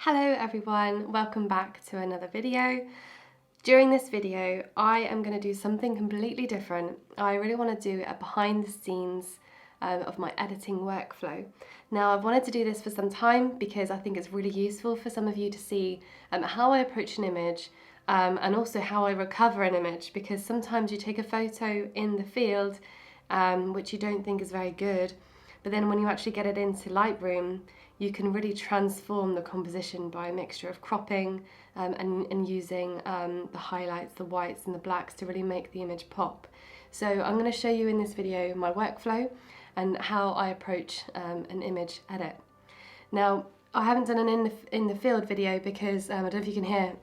Hello everyone, welcome back to another video. During this video, I am going to do something completely different. I really want to do a behind the scenes of my editing workflow. Now, I've wanted to do this for some time because I think it's really useful for some of you to see how I approach an image and also how I recover an image, because sometimes you take a photo in the field which you don't think is very good, but then when you actually get it into Lightroom, you can really transform the composition by a mixture of cropping and using the highlights, the whites and the blacks to really make the image pop. So I'm going to show you in this video my workflow and how I approach an image edit. Now, I haven't done an in the field video because I don't know if you can hear,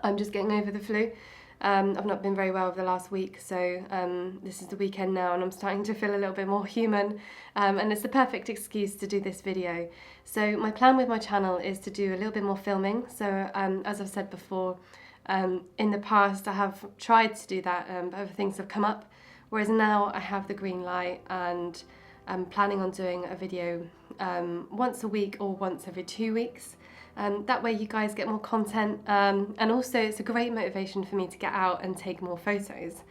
I'm just getting over the flu. I've not been very well over the last week, so this is the weekend now and I'm starting to feel a little bit more human, and it's the perfect excuse to do this video. So my plan with my channel is to do a little bit more filming. So as I've said before, in the past I have tried to do that, but other things have come up, whereas now I have the green light and I'm planning on doing a video once a week or once every 2 weeks. That way you guys get more content, and also it's a great motivation for me to get out and take more photos.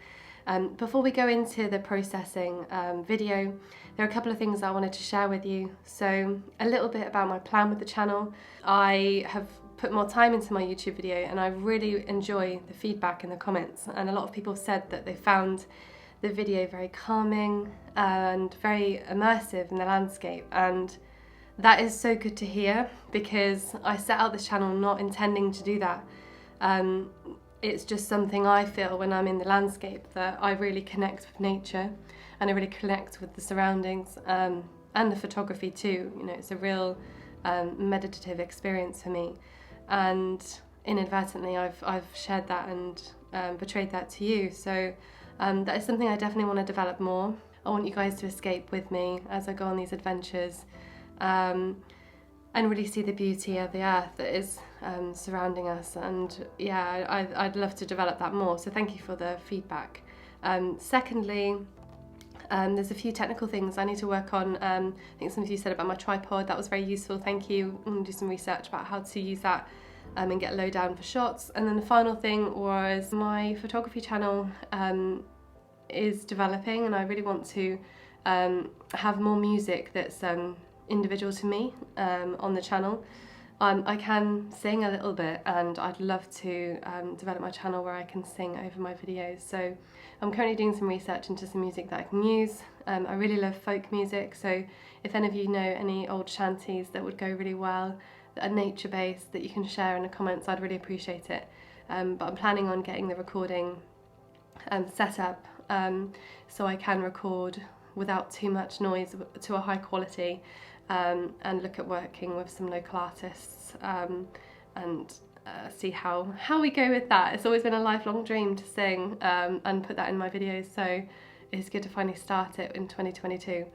Before we go into the processing video, there are a couple of things I wanted to share with you. So a little bit about my plan with the channel. I have put more time into my YouTube video and I really enjoy the feedback in the comments, and a lot of people said that they found the video very calming and very immersive in the landscape, and that is so good to hear, because I set out this channel not intending to do that. It's just something I feel when I'm in the landscape, that I really connect with nature and I really connect with the surroundings and the photography too. You know, it's a real meditative experience for me, and inadvertently I've shared that and portrayed that to you. So that is something I definitely want to develop more. I want you guys to escape with me as I go on these adventures. And really see the beauty of the earth that is surrounding us, and yeah, I'd love to develop that more, so thank you for the feedback. Secondly, there's a few technical things I need to work on. I think some of you said about my tripod, that was very useful, thank you. I'm going to do some research about how to use that and get low down for shots. And then the final thing was my photography channel is developing, and I really want to have more music that's individual to me on the channel. I can sing a little bit, and I'd love to develop my channel where I can sing over my videos. So I'm currently doing some research into some music that I can use. I really love folk music, so if any of you know any old shanties that would go really well, that are nature based, that you can share in the comments, I'd really appreciate it. But I'm planning on getting the recording set up so I can record without too much noise, to a high quality, and look at working with some local artists and see how we go with that. It's always been a lifelong dream to sing and put that in my videos, so it's good to finally start it in 2022.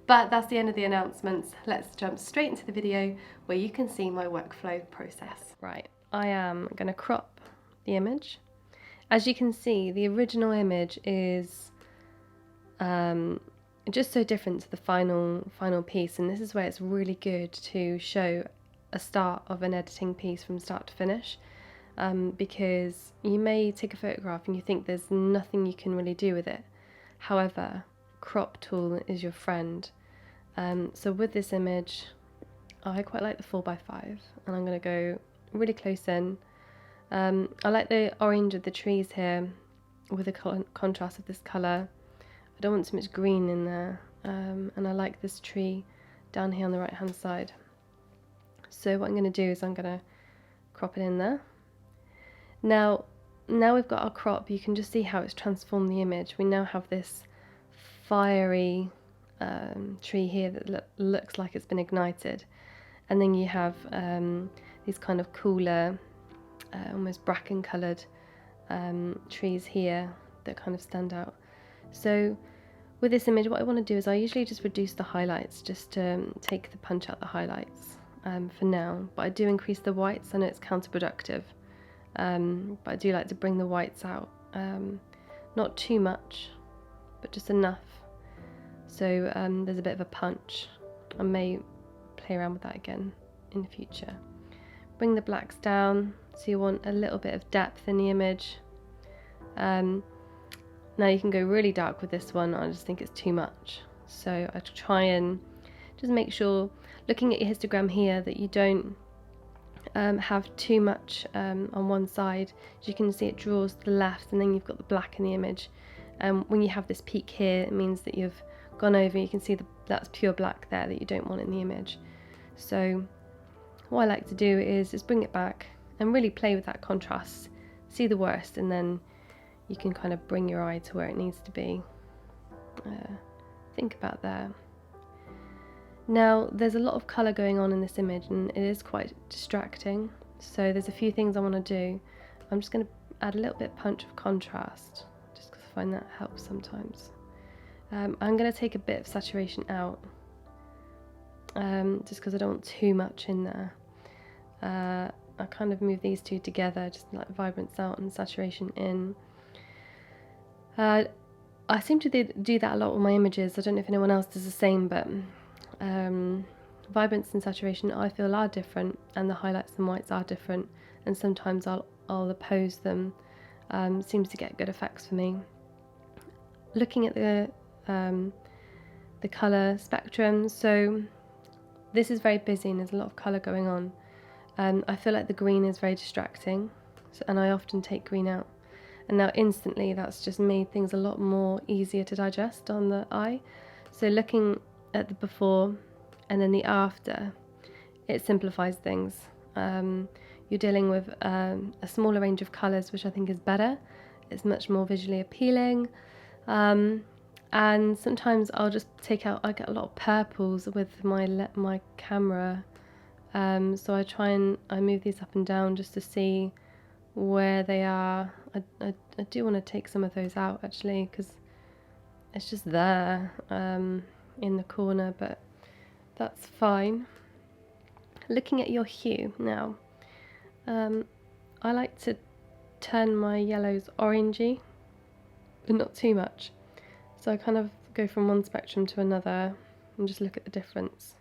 But that's the end of the announcements. Let's jump straight into the video where you can see my workflow process. Right, I am going to crop the image. As you can see, the original image is just so different to the final piece, and this is where it's really good to show a start of an editing piece from start to finish, because you may take a photograph and you think there's nothing you can really do with it. However, crop tool is your friend. So with this image, I quite like the 4x5, and I'm going to go really close in. I like the orange of the trees here with the contrast of this colour. I don't want too much green in there, and I like this tree down here on the right hand side. So what I'm going to do is I'm going to crop it in there. Now we've got our crop, you can just see how it's transformed the image. We now have this fiery tree here that looks like it's been ignited, and then you have these kind of cooler, almost bracken coloured trees here that kind of stand out. So with this image, what I want to do is I usually just reduce the highlights, just to take the punch out the highlights for now, but I do increase the whites. I know it's counterproductive, but I do like to bring the whites out, not too much, but just enough, so there's a bit of a punch. I may play around with that again in the future. bring the blacks down, so you want a little bit of depth in the image. Now you can go really dark with this one, I just think it's too much. So I try and just make sure, looking at your histogram here, that you don't have too much on one side. As you can see, it draws to the left and then you've got the black in the image. When you have this peak here, it means that you've gone over, you can see that's pure black there that you don't want in the image. So what I like to do is just bring it back and really play with that contrast, see the worst, and then you can kind of bring your eye to where it needs to be. Think about there. Now there's a lot of colour going on in this image and it is quite distracting, so there's a few things I want to do. I'm just going to add a little bit punch of contrast, just because I find that helps sometimes. I'm going to take a bit of saturation out, just because I don't want too much in there. I kind of move these two together, just like vibrance out and saturation in. I seem to do that a lot with my images. I don't know if anyone else does the same, but vibrance and saturation I feel are different, and the highlights and whites are different, and sometimes I'll oppose them. Seems to get good effects for me. Looking at the colour spectrum, so this is very busy and there's a lot of colour going on. I feel like the green is very distracting, and I often take green out. And now instantly that's just made things a lot more easier to digest on the eye. So looking at the before and then the after, it simplifies things. You're dealing with a smaller range of colours, which I think is better. It's much more visually appealing. And sometimes I'll just I get a lot of purples with my camera. So I move these up and down just to see where they are. I do want to take some of those out actually, because it's just there in the corner, but that's fine. Looking at your hue now, I like to turn my yellows orangey, but not too much. So I kind of go from one spectrum to another and just look at the difference.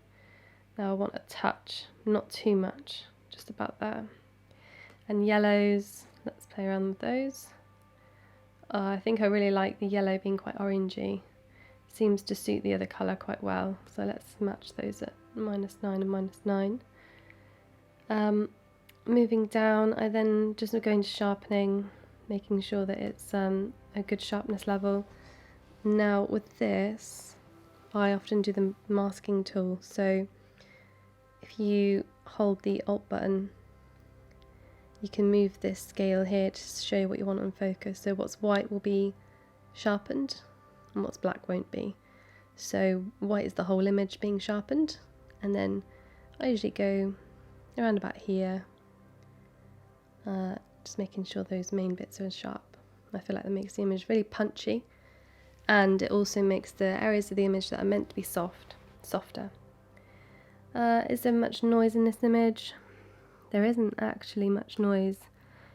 Now I want a touch, not too much, just about there. And yellows, let's play around with those. I think I really like the yellow being quite orangey. Seems to suit the other colour quite well. So let's match those at -9 and -9. Moving down, I then just go into sharpening, making sure that it's a good sharpness level. Now with this, I often do the masking tool. So if you hold the Alt button, you can move this scale here to show you what you want on focus. So what's white will be sharpened and what's black won't be. So white is the whole image being sharpened, and then I usually go around about here, just making sure those main bits are sharp. I feel like that makes the image really punchy, and it also makes the areas of the image that are meant to be softer. Is there much noise in this image? There isn't actually much noise.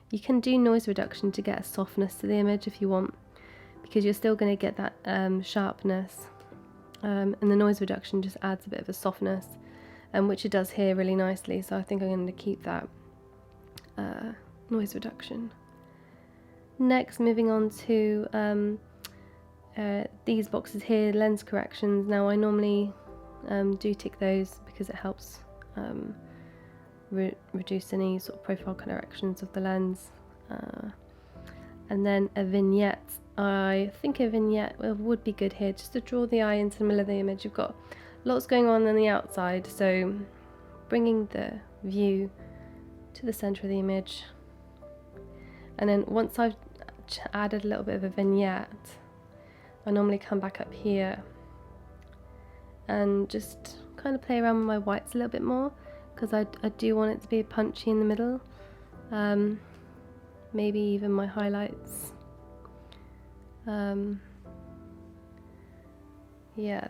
You can do noise reduction to get a softness to the image if you want, because you're still going to get that sharpness, and the noise reduction just adds a bit of a softness, which it does here really nicely. So I think I'm going to keep that noise reduction. Next, moving on to these boxes here, lens corrections. Now I normally do tick those because it helps reduce any sort of profile corrections of the lens. And then a vignette. I think a vignette would be good here, just to draw the eye into the middle of the image. You've got lots going on the outside, so bringing the view to the center of the image. And then once I've added a little bit of a vignette, I normally come back up here and just kind of play around with my whites a little bit more, because I do want it to be punchy in the middle. Maybe even my highlights. Yeah, I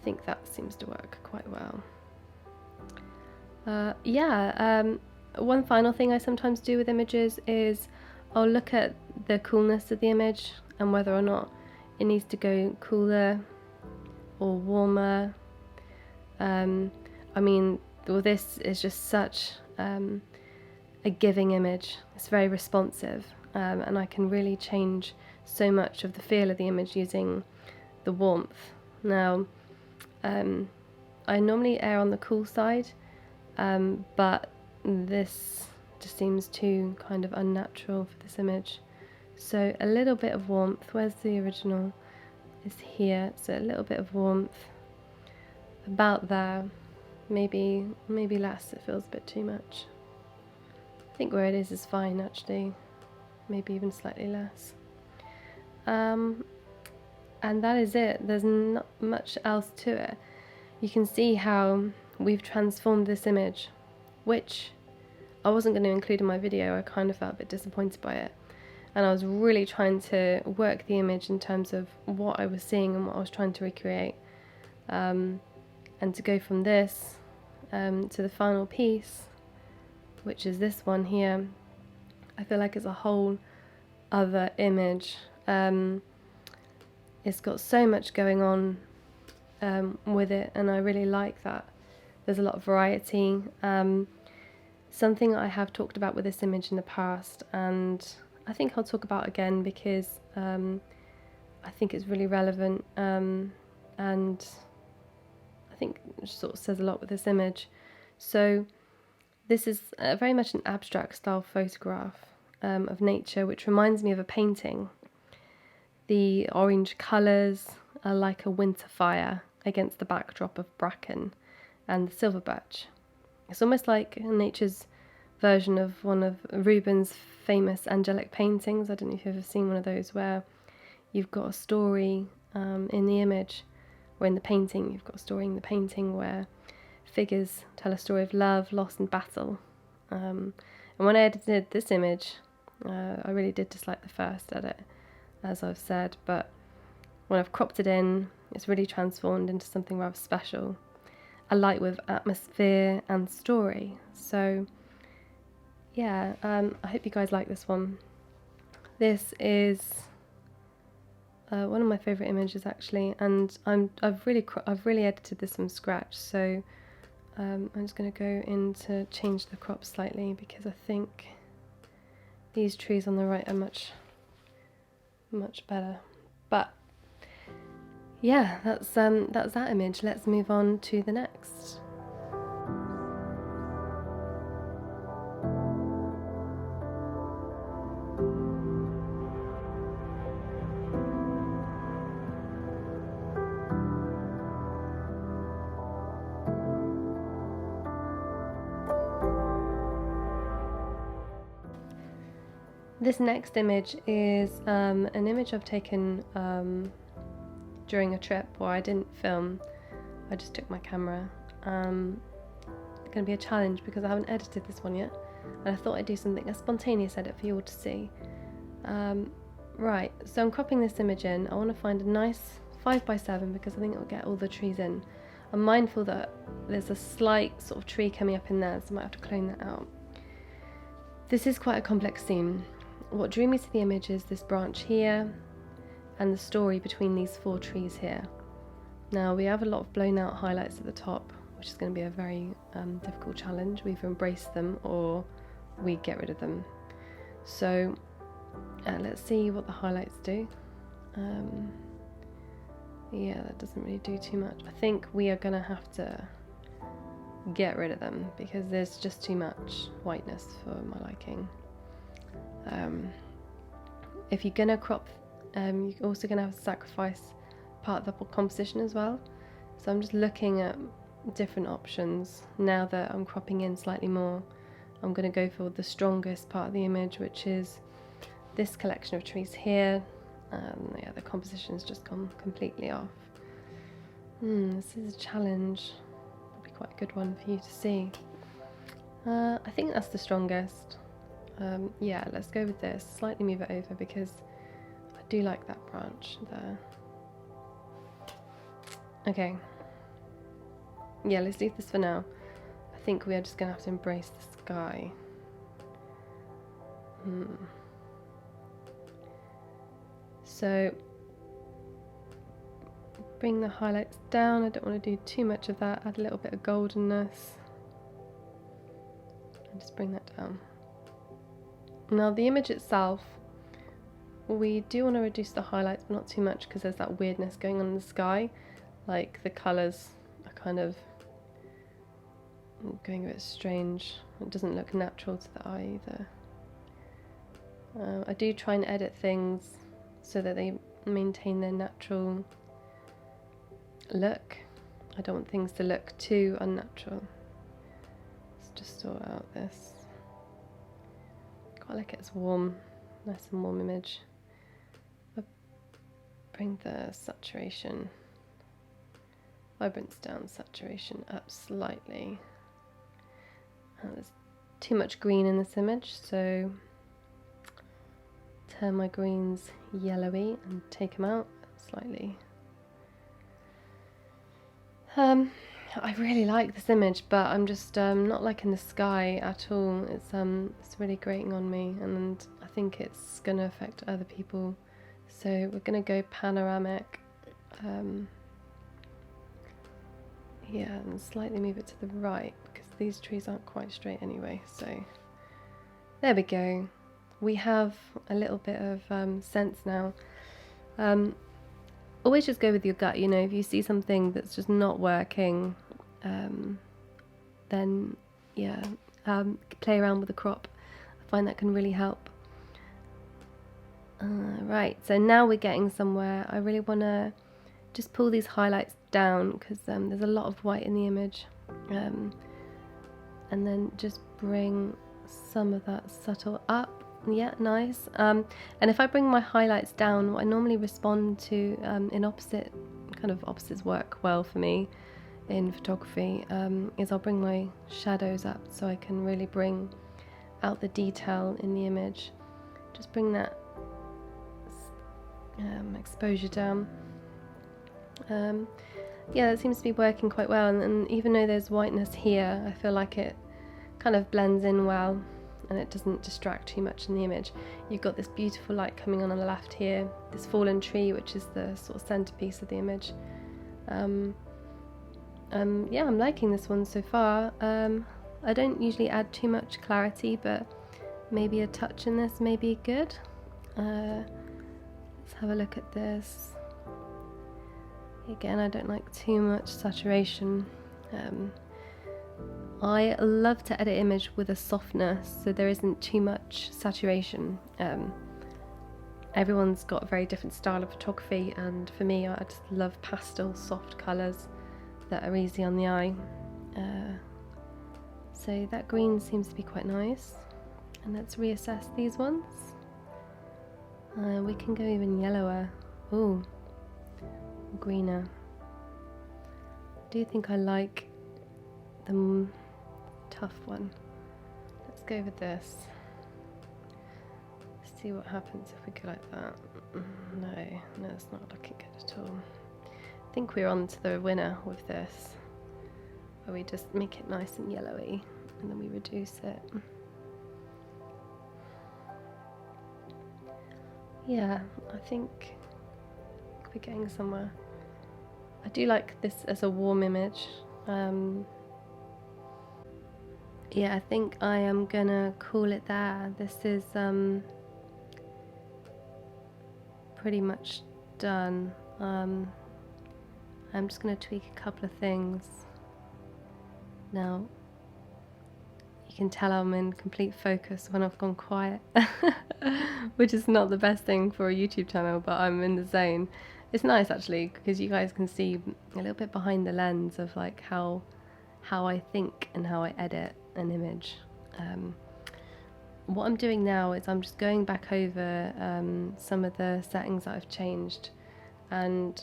think that seems to work quite well. One final thing I sometimes do with images is I'll look at the coolness of the image and whether or not it needs to go cooler or warmer. I mean, well, this is just such a giving image. It's very responsive, and I can really change so much of the feel of the image using the warmth. Now, I normally err on the cool side, but this just seems too kind of unnatural for this image. So a little bit of warmth. Where's the original? It's here. So a little bit of warmth. About there. Maybe less. It feels a bit too much. I think where it is fine actually. Maybe even slightly less. And that is it. There's not much else to it. You can see how we've transformed this image, which I wasn't going to include in my video. I kind of felt a bit disappointed by it, and I was really trying to work the image in terms of what I was seeing and what I was trying to recreate, and to go from this to the final piece, which is this one here. I feel like it's a whole other image. It's got so much going on with it, and I really like that. There's a lot of variety. Something I have talked about with this image in the past, and I think I'll talk about again because I think it's really relevant, and I think it sort of says a lot with this image. So this is very much an abstract style photograph of nature, which reminds me of a painting. The orange colours are like a winter fire against the backdrop of bracken and the silver birch. It's almost like nature's version of one of Rubens' famous angelic paintings. I don't know if you've ever seen one of those, where you've got a story in the image, or in the painting, you've got a story in the painting where figures tell a story of love, loss and battle. And when I edited this image, I really did dislike the first edit, as I've said, but when I've cropped it in, it's really transformed into something rather special. A light with atmosphere and story. So yeah, I hope you guys like this one. This is one of my favourite images actually, and I've really edited this from scratch. So I'm just going to go in to change the crop slightly, because I think these trees on the right are much better. But yeah, that's that image. Let's move on to the next. This next image is an image I've taken during a trip where I didn't film. I just took my camera. It's going to be a challenge because I haven't edited this one yet, and I thought I'd do a spontaneous edit for you all to see. Right, so I'm cropping this image in. I want to find a nice 5x7 because I think it will get all the trees in. I'm mindful that there's a slight sort of tree coming up in there, so I might have to clone that out. This is quite a complex scene. What drew me to the image is this branch here and the story between these 4 trees here. Now we have a lot of blown out highlights at the top, which is going to be a very difficult challenge. We either embrace them or we get rid of them. So let's see what the highlights do. Yeah, that doesn't really do too much. I think we are going to have to get rid of them because there's just too much whiteness for my liking. If you're going to crop, you're also going to have to sacrifice part of the composition as well. So I'm just looking at different options. Now that I'm cropping in slightly more, I'm going to go for the strongest part of the image, which is this collection of trees here. Yeah, the composition's just gone completely off. This is a challenge. It'll be quite a good one for you to see. I think that's the strongest. Yeah, let's go with this. Slightly move it over because I do like that branch there. Okay. Yeah, let's leave this for now. I think we are just going to have to embrace the sky. So, bring the highlights down. I don't want to do too much of that. Add a little bit of goldenness. and just bring that down. Now the image itself, we do want to reduce the highlights, but not too much, because there's that weirdness going on in the sky. Like the colours are kind of going a bit strange. It doesn't look natural to the eye either. I do try and edit things so that they maintain their natural look. I don't want things to look too unnatural. Let's just sort out this. Quite like it's warm, nice and warm image. I'll bring the saturation, vibrance down, saturation up slightly. There's too much green in this image, so turn my greens yellowy and take them out slightly. I really like this image, but I'm just not liking the sky at all. It's really grating on me, and I think it's going to affect other people. So we're going to go panoramic. Yeah, and slightly move it to the right, because these trees aren't quite straight anyway. So there we go. We have a little bit of sense now. Always just go with your gut, you know. If you see something that's just not working, then yeah, play around with the crop. I find that can really help. Right, so now we're getting somewhere. I really want to just pull these highlights down, because there's a lot of white in the image, and then just bring some of that subtle up. Yeah, nice. And if I bring my highlights down, what I normally respond to in opposites work well for me in photography, is I'll bring my shadows up so I can really bring out the detail in the image. Just bring that exposure down. Yeah, that seems to be working quite well, and even though there's whiteness here, I feel like it kind of blends in well, and it doesn't distract too much in the image. You've got this beautiful light coming on the left here, this fallen tree, which is the sort of centerpiece of the image. Yeah, I'm liking this one so far. I don't usually add too much clarity, but maybe a touch in this may be good. Let's have a look at this. Again, I don't like too much saturation. I love to edit image with a softness, so there isn't too much saturation. Everyone's got a very different style of photography, and for me, I just love pastel, soft colours that are easy on the eye. So that green seems to be quite nice, and let's reassess these ones. We can go even yellower. Ooh, greener. I do think I like the tough one. Let's go with this. See what happens if we go like that. No, it's not looking good at all. I think we're on to the winner with this, where we just make it nice and yellowy and then we reduce it. Yeah, I think we're getting somewhere. I do like this as a warm image. Yeah, I think I am gonna call it there. This is pretty much done. I'm just gonna tweak a couple of things. Now, you can tell I'm in complete focus when I've gone quiet, which is not the best thing for a YouTube channel, but I'm in the zone. It's nice actually, because you guys can see a little bit behind the lens of like how I think and how I edit an image. What I'm doing now is I'm just going back over some of the settings that I've changed, and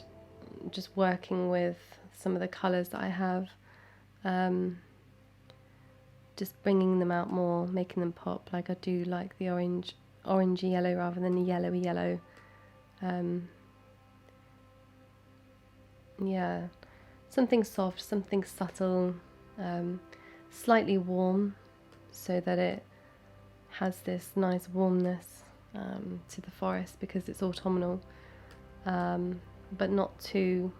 just working with some of the colours that I have, just bringing them out more, making them pop. Like I do like the orangey yellow rather than the yellowy yellow. Yeah, something soft, something subtle, slightly warm, so that it has this nice warmness to the forest because it's autumnal, but not too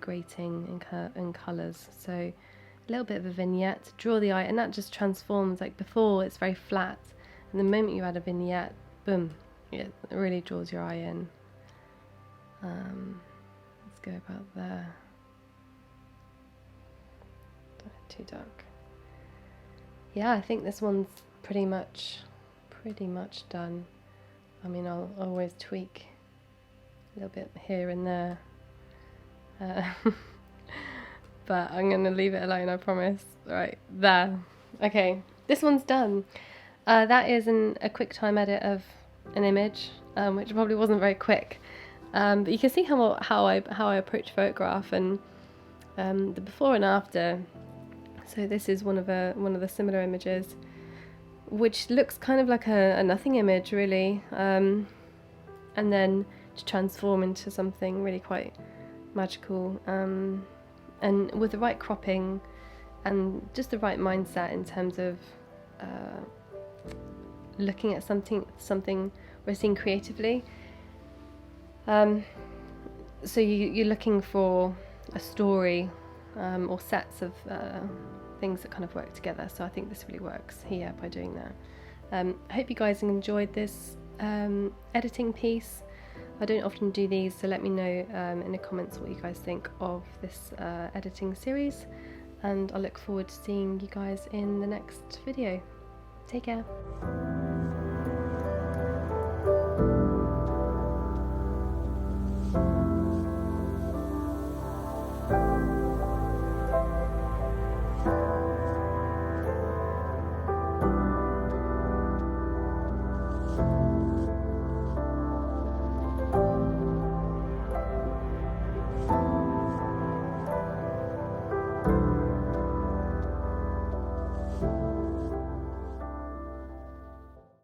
grating in colours. So a little bit of a vignette to draw the eye, and that just transforms. Like before it's very flat, and the moment you add a vignette, boom, it really draws your eye in. Let's go about there. Too dark. Yeah, I think this one's pretty much done. I mean, I'll always tweak a little bit here and there, but I'm gonna leave it alone, I promise. Right, there. Okay, this one's done. That is a quick time edit of an image, which probably wasn't very quick, but you can see how I approach photograph, and the before and after. So this is one of the similar images, which looks kind of like a nothing image, really, and then to transform into something really quite magical, and with the right cropping and just the right mindset in terms of looking at something we're seeing creatively. So you're looking for a story, or sets of things that kind of work together. So I think this really works here by doing that. I hope you guys enjoyed this editing piece. I don't often do these, so let me know in the comments what you guys think of this editing series, and I look forward to seeing you guys in the next video. Take care.